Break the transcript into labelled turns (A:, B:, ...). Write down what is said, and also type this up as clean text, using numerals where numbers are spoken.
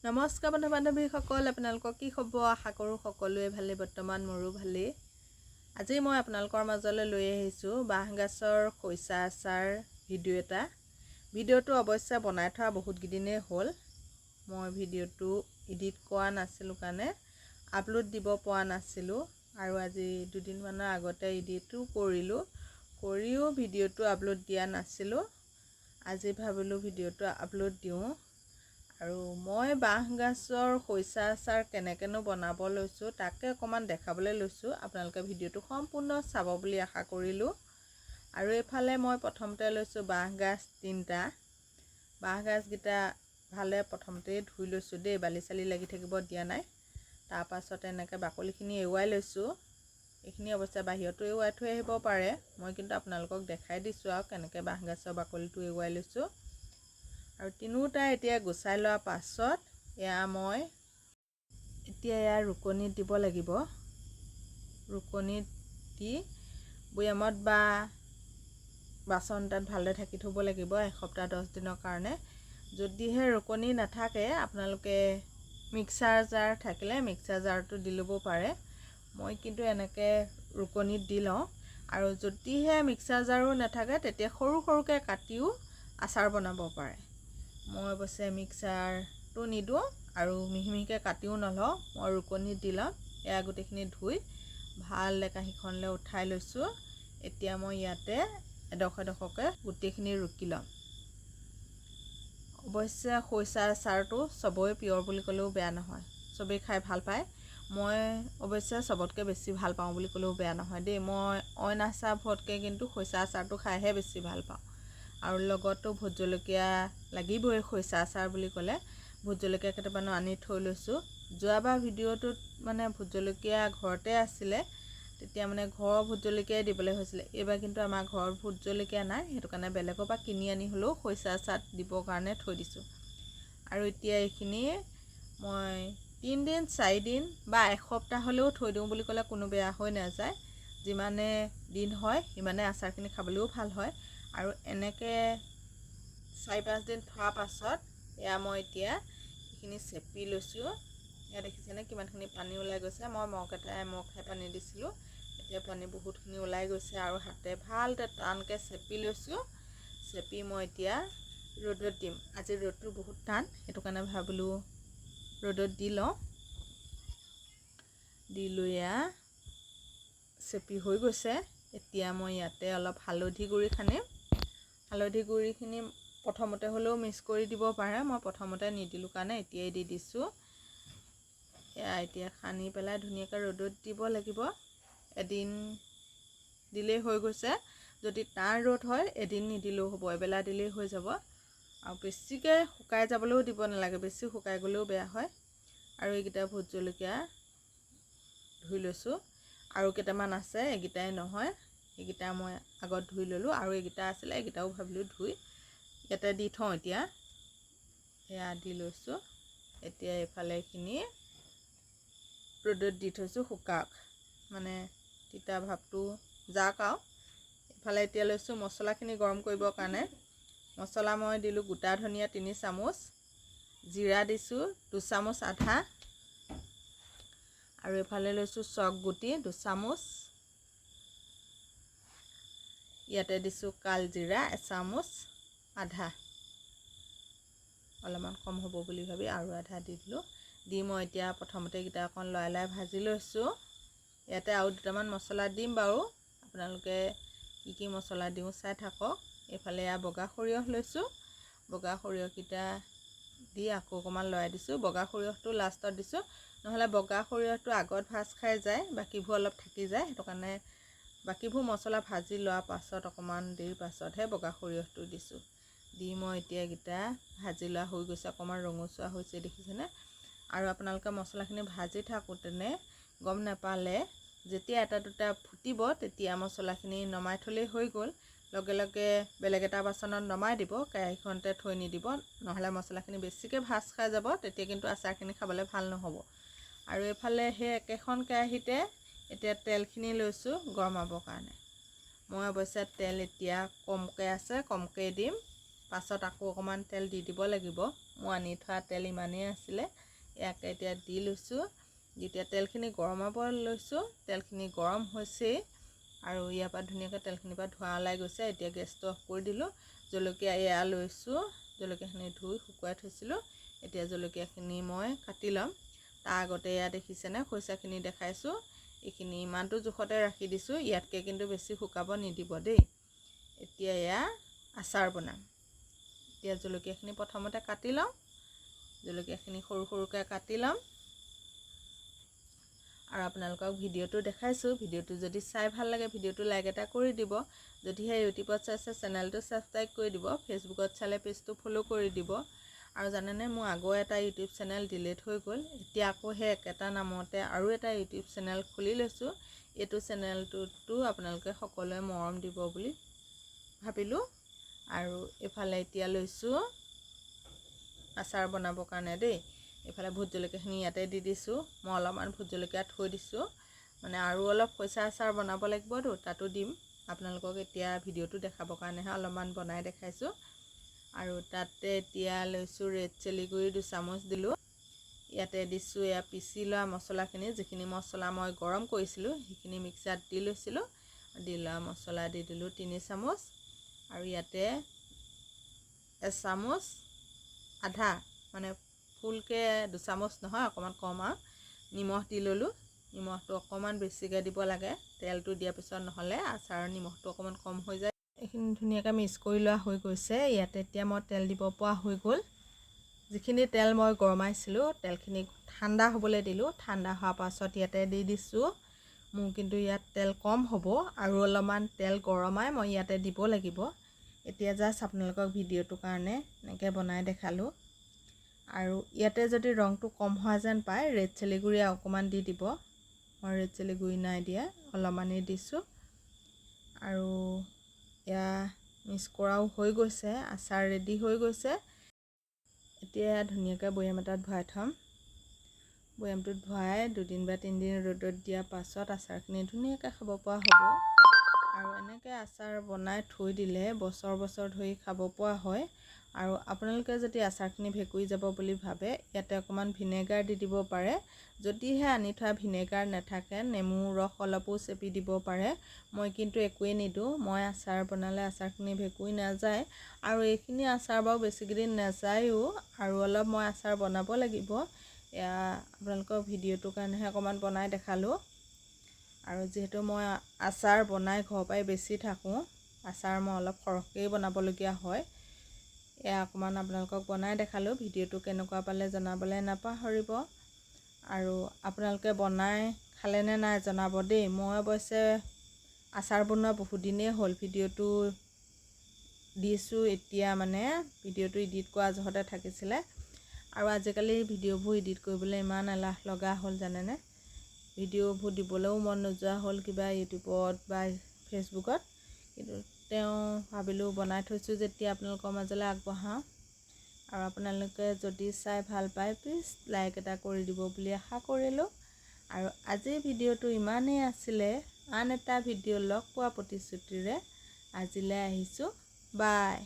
A: নমস্কাৰ বন্ধু বান্ধৱীসকল, আপোনালোকক কি খবৰ? আশা কৰোঁ সকলোৱে ভালেই। বৰ্তমান মোৰো ভালেই। আজি মই আপোনালোকৰ মাজলৈ লৈ আহিছোঁ বাঁহগাজৰ খৰিচা আচাৰ ভিডিঅ' এটা। ভিডিঅ'টো অৱশ্যে বনাই থোৱা বহুত কেইদিনেই হ'ল। মই ভিডিঅ'টো এডিট কৰা নাছিলোঁ কাৰণে আপলোড দিব পৰা নাছিলোঁ, আৰু আজি দুদিনমানৰ আগতে এডিটো কৰিও ভিডিঅ'টো আপলোড দিয়া নাছিলোঁ। আজি ভাবিলোঁ ভিডিঅ'টো আপলোড দিওঁ। আৰু মই বাঁহগাজৰ খৰিচা আচাৰ কেনেকৈনো বনাব লৈছোঁ তাকে অকণমান দেখাবলৈ লৈছোঁ। আপোনালোকে ভিডিঅ'টো সম্পূৰ্ণ চাব বুলি আশা কৰিলোঁ। আৰু এইফালে মই প্ৰথমতে লৈছোঁ বাঁহগাজ 3টা। বাঁহগাজকেইটা ভালে প্ৰথমতে ধুই লৈছোঁ দেই, বালি চালি লাগি থাকিব দিয়া নাই। তাৰপাছত এনেকৈ বাকলিখিনি এৰুৱাই লৈছোঁ। এইখিনি অৱশ্যে বাহিৰতো এৰুৱাই থৈ আহিব পাৰে, মই কিন্তু আপোনালোকক দেখাই দিছোঁ আৰু কেনেকৈ বাঁহগাজৰ বাকলিটো এৰুৱাই লৈছোঁ। আৰু তিনিওটা এতিয়া গুচাই লোৱাৰ পাছত মই এতিয়া ৰুকনিত দিব লাগিব। ৰুকনিত দি বৈয়ামত বা বাচন এটাত ভালদৰে ঢাকি থ'ব লাগিব 1 সপ্তাহ 10 দিনৰ কাৰণে। যদিহে ৰুকনি নাথাকে আপোনালোকে মিক্সাৰ জাৰ থাকিলে মিক্সাৰ জাৰটো দি ল'ব পাৰে। মই কিন্তু এনেকৈ ৰুকনিত দি লওঁ। আৰু যদিহে মিক্সাৰ জাৰো নাথাকে তেতিয়া সৰু সৰুকৈ কাটিও আচাৰ বনাব পাৰে। মই অৱশ্যে মিক্সাৰটো নিদিওঁ আৰু মিহি মিহিকৈ কাটিও নলওঁ, মই ৰুকনিত দি লওঁ। গোটেইখিনি ধুই ভালদৰে কাঁহীখনলৈ উঠাই লৈছোঁ। এতিয়া মই ইয়াতে এডোখৰ এডোখৰকৈ গোটেইখিনি ৰুকি ল'ম। অৱশ্যে খৰিচা আচাৰটো চবৰে প্ৰিয় বুলি ক'লেও বেয়া নহয়, চবেই খাই ভাল পায়। মই অৱশ্যে চবতকৈ বেছি ভাল পাওঁ বুলি ক'লেও বেয়া নহয় দেই। মই অইন আচাৰবোৰতকৈ কিন্তু খৰিচা আচাৰটো খাইহে বেছি ভাল পাওঁ। আৰু লগতো ভোট জলকীয়া লাগিবই খৰিচা আচাৰ বুলি ক'লে। ভোট জলকীয়া কেইটামানো আনি থৈ লৈছোঁ। যোৱাবাৰ ভিডিঅ'টোত মানে ভোট জলকীয়া ঘৰতে আছিলে, তেতিয়া মানে ঘৰৰ ভোট জলকীয়াই দিবলৈ হৈছিলে। এইবাৰ কিন্তু আমাৰ ঘৰত ভোট জলকীয়া নাই, সেইটো কাৰণে বেলেগৰ পৰা কিনি আনি হ'লেও খৰিচা আচাৰ দিবৰ কাৰণে থৈ দিছোঁ। আৰু এতিয়া এইখিনি মই 3 দিন 4 দিন বা 1 সপ্তাহ হ'লেও থৈ দিওঁ বুলি ক'লে কোনো বেয়া হৈ নাযায়। যিমানে দিন হয় সিমানে আচাৰখিনি খাবলৈও ভাল হয়। আৰু এনেকৈ 4-5 দিন থোৱাৰ পাছত মই এতিয়া এইখিনি চেপি লৈছোঁ। দেখিছেনে কিমানখিনি পানী ওলাই গৈছে। মই মগেটাই পানী দিছিলোঁ, এতিয়া পানী বহুতখিনি ওলাই গৈছে। আৰু হাতে ভালদৰে টানকৈ চেপি লৈছোঁ। চেপি মই এতিয়া ৰ'দত দিম। আজি ৰ'দটো বহুত টান, সেইটো কাৰণে ভাবিলোঁ ৰ'দত দি লওঁ। দি লৈ চেপি হৈ গৈছে। এতিয়া মই ইয়াতে অলপ হালধি গুড়ি সানিম। হালধি গুড়িখিনি প্ৰথমতে হ'লেও মিক্স কৰি দিব পাৰে, মই প্ৰথমতে নিদিলোঁ কাৰণে এতিয়াই দি দিছোঁ। এতিয়া সানি পেলাই ধুনীয়াকৈ ৰ'দত দিব লাগিব। এদিন দিলেই হৈ গৈছে। যদি টান ৰ'দ হয় এদিন নিদিলেও হ'ব, এবেলা দিলেই হৈ যাব। আৰু বেছিকৈ শুকাই যাবলৈও দিব নালাগে, বেছি শুকাই গ'লেও বেয়া হয়। আৰু এইকেইটা ভোট জলকীয়া ধুই লৈছোঁ। আৰু কেইটামান আছে, এইকেইটাই নহয়, এইকেইটা মই আগত ধুই ল'লোঁ। আৰু এইকেইটা আছিলে, এইকেইটাও ভাবিলোঁ ধুই ইয়াতে দি থওঁ। এতিয়া দি লৈছোঁ। এতিয়া এইফালে এইখিনি ৰ'দত দি থৈছোঁ শুকাওক, মানে তিতা ভাৱটো যাওক আৰু। এইফালে এতিয়া লৈছোঁ মছলাখিনি গৰম কৰিবৰ কাৰণে। মছলা মই দিলোঁ গোটা ধনিয়া 3 চামুচ, জিৰা দিছোঁ 2 চামুচ আধা, আৰু এইফালে লৈছোঁ চক গুটি 2 চামুচ। ইয়াতে দিছোঁ কালজিৰা 1 চামুচ আধা, অলপমান কম হ'ব বুলি ভাবি আৰু আধা দি দিলোঁ। দি মই এতিয়া প্ৰথমতে এইকেইটা অকণ লৰাই ভাজি লৈছোঁ। ইয়াতে আৰু দুটামান মছলা দিম বাৰু, আপোনালোকে কি মছলা দিওঁ চাই থাকক। এইফালে বগা সৰিয়হ লৈছোঁ। বগা সৰিয়হকেইটা দি আকৌ অকণমান লৰাই দিছোঁ। বগা সৰিয়হটো লাষ্টত দিছোঁ, নহ'লে বগা সৰিয়হটো আগত ভাজ খাই যায়, বাকীবোৰ অলপ থাকি যায়। সেইটো কাৰণে বাকীবোৰ মছলা ভাজি লোৱাৰ পাছত অকণমান দেৰি পাছতহে বগা সৰিয়হটো দিছোঁ। দি মই এতিয়া এইকেইটা ভাজি লোৱা হৈ গৈছে, অকণমান ৰঙচুৱা হৈছে দেখিছেনে। আৰু আপোনালোকে মছলাখিনি ভাজি থাকোঁতেনে গম নাপালে যেতিয়া এটা দুটা ফুটিব তেতিয়া মছলাখিনি নমাই থ'লেই হৈ গ'ল। লগে লগে বেলেগ এটা বাচনত নমাই দিব, কেৰাহীখনতে থৈ নিদিব, নহ'লে মছলাখিনি বেছিকৈ ভাজ খাই যাব, তেতিয়া কিন্তু আচাৰখিনি খাবলৈ ভাল নহ'ব। আৰু এইফালে সেই একেখন কেৰাহীতে এতিয়া তেলখিনি লৈছোঁ গৰমাবৰ কাৰণে। মই অৱশ্যে তেল এতিয়া কমকৈ আছে, কমকৈ দিম। পাছত আকৌ অকণমান তেল দি দিব লাগিব। মই আনি থোৱা তেল ইমানেই আছিলে, ইয়াকে এতিয়া দি লৈছোঁ। যেতিয়া তেলখিনি গৰমাব লৈছোঁ, তেলখিনি গৰম হৈছেই আৰু ইয়াৰ পৰা ধুনীয়াকৈ তেলখিনিৰ পৰা ধোঁৱা ওলাই গৈছে। এতিয়া গেছটো অফ কৰি দিলোঁ। জলকীয়া এয়া লৈছোঁ, জলকীয়াখিনি ধুই শুকুৱাই থৈছিলোঁ। এতিয়া জলকীয়াখিনি মই কাটি ল'ম। তাৰ আগতে এয়া দেখিছেনে খৰিচাখিনি দেখাইছোঁ, এইখিনি ইমানটো জোখতে ৰাখি দিছোঁ, ইয়াতকৈ কিন্তু বেছি শুকাব নিদিব দেই। এতিয়া এয়া আচাৰ বনাম। এতিয়া জলকীয়াখিনি প্ৰথমতে কাটি লওঁ, জলকীয়াখিনি সৰু সৰুকৈ কাটি ল'ম আৰু আপোনালোকক ভিডিঅ'টো দেখাইছোঁ। ভিডিঅ'টো যদি চাই ভাল লাগে ভিডিঅ'টো লাইক এটা কৰি দিব। যদিহে ইউটিউবত চাইছে চেনেলটো ছাবস্ক্ৰাইব কৰি দিব, ফেচবুকত চালে পেজটো ফ'ল' কৰি দিব। আৰু জানেনে মোৰ আগৰ এটা ইউটিউব চেনেল ডিলিট হৈ গ'ল, এতিয়া আকৌ সেই একেটা নামতে আৰু এটা ইউটিউব চেনেল খুলি লৈছোঁ। এইটো চেনেলটোতো আপোনালোকে সকলোৱে মৰম দিব বুলি ভাবিলোঁ। আৰু এইফালে এতিয়া লৈছোঁ আচাৰ বনাবৰ কাৰণে দেই। এইফালে ভোট জলকীয়াখিনি ইয়াতে দি দিছোঁ। মই অলপমান ভোট জলকীয়া থৈ দিছোঁ, মানে আৰু অলপ খৰিচা আচাৰ বনাব লাগিবতো, তাতো দিম। আপোনালোকক এতিয়া ভিডিঅ'টো দেখাবৰ কাৰণেহে অলপমান বনাই দেখাইছোঁ। আৰু তাতে এতিয়া লৈছোঁ ৰেড চিলি গুড়ি 2 চামুচ দিলোঁ। ইয়াতে দিছোঁ এয়া পিচি লোৱা মছলাখিনি, যিখিনি মছলা মই গৰম কৰিছিলোঁ সেইখিনি মিক্সাৰত দি লৈছিলোঁ। দি লোৱা মছলা দি দিলোঁ 3 চামুচ। আৰু ইয়াতে 1 চামুচ আধা, মানে ফুলকৈ 2 চামুচ নহয়, অকণমান কম আৰু নিমখ দি ল'লোঁ। নিমখটো অকণমান বেছিকৈ দিব লাগে, তেলটো দিয়াৰ পিছত নহ'লে আচাৰৰ নিমখটো অকণমান কম হৈ যায়। এইখিনি ধুনীয়াকৈ মিক্স কৰি লোৱা হৈ গৈছে। ইয়াতে এতিয়া মই তেল দিব পৰা হৈ গ'ল। যিখিনি তেল মই গৰমাইছিলোঁ তেলখিনি ঠাণ্ডা হ'বলৈ দিলোঁ। ঠাণ্ডা হোৱাৰ পাছত ইয়াতে দি দিছোঁ। মোৰ কিন্তু ইয়াত তেল কম হ'ব আৰু অলপমান তেল গৰমাই মই ইয়াতে দিব লাগিব। এতিয়া জাষ্ট আপোনালোকক ভিডিঅ'টোৰ কাৰণে এনেকৈ বনাই দেখালোঁ। আৰু ইয়াতে যদি ৰংটো কম হোৱা যেন পায় ৰেড চিলি গুড়ি অকণমান দি দিব। মই ৰেড চিলি গুড়ি নাই দিয়া, অলপমানেই দিছোঁ। আৰু এয়া মিক্স কৰাও হৈ গৈছে, আচাৰ ৰেডি হৈ গৈছে। এতিয়া ধুনীয়াকৈ বৈয়াম এটাত ভৰাই থ'ম। বৈয়ামটোত ভৰাই 2 দিন বা 3 দিন ৰ'দত দিয়াৰ পাছত আচাৰখিনি ধুনীয়াকৈ খাব পৰা হ'ব। আৰু এনেকৈ আচাৰ বনাই থৈ দিলে বছৰ বছৰ ধৰি খাব পৰা হয়। আৰু আপোনালোকে যদি আচাৰখিনি ভেঁকুৰি যাব বুলি ভাবে, ইয়াতে অকণমান ভিনেগাৰ দি দিব পাৰে। যদিহে আনি থোৱা ভিনেগাৰ নাথাকে, নেমু ৰস অলপো চেপি দিব পাৰে। মই কিন্তু একোৱেই নিদিওঁ। মই আচাৰ বনালে আচাৰখিনি ভেঁকুৰি নাযায়। আৰু এইখিনি আচাৰ বাৰু বেছিকেইদিন নাযায়ো, আৰু অলপ মই আচাৰ বনাব লাগিব। এয়া আপোনালোকৰ ভিডিঅ'টোৰ কাৰণেহে অকণমান বনাই দেখালোঁ। আৰু যিহেতু মই আচাৰ বনাই ঘৰৰ পৰাই বেছি থাকোঁ, আচাৰ মই অলপ সৰহকৈয়ে বনাবলগীয়া হয়। এয়া অকণমান আপোনালোকক বনাই দেখালোঁ। ভিডিঅ'টো কেনেকুৱা পালে জনাবলৈ নাপাহৰিব। আৰু আপোনালোকে বনাই খালেনে নাই জনাব দেই। মই অৱশ্যে আচাৰ বনোৱা বহুত দিনেই হ'ল। ভিডিঅ'টো দিছোঁ এতিয়া, মানে ভিডিঅ'টো এডিট কৰা জহতে থাকিছিলে। আৰু আজিকালি ভিডিঅ'বোৰ এডিট কৰিবলৈ ইমান এলাহ লগা হ'ল জানেনে। ভিডিঅ'বোৰ দিবলৈও মন নোযোৱা হ'ল কিবা ইউটিউবত বা ফেচবুকত। কিন্তু তেওঁ ভাবিলোঁ বনাই থৈছোঁ যেতিয়া আপোনালোকৰ মাজলৈ আগবঢ়াওঁ। আৰু আপোনালোকে যদি চাই ভাল পায় প্লিজ লাইক এটা কৰি দিব বুলি আশা কৰিলোঁ। আৰু আজিৰ ভিডিঅ'টো ইমানেই আছিলে। আন এটা ভিডিঅ' লগ পোৱা প্ৰতিশ্ৰুতিৰে আজিলৈ আহিছোঁ। বাই।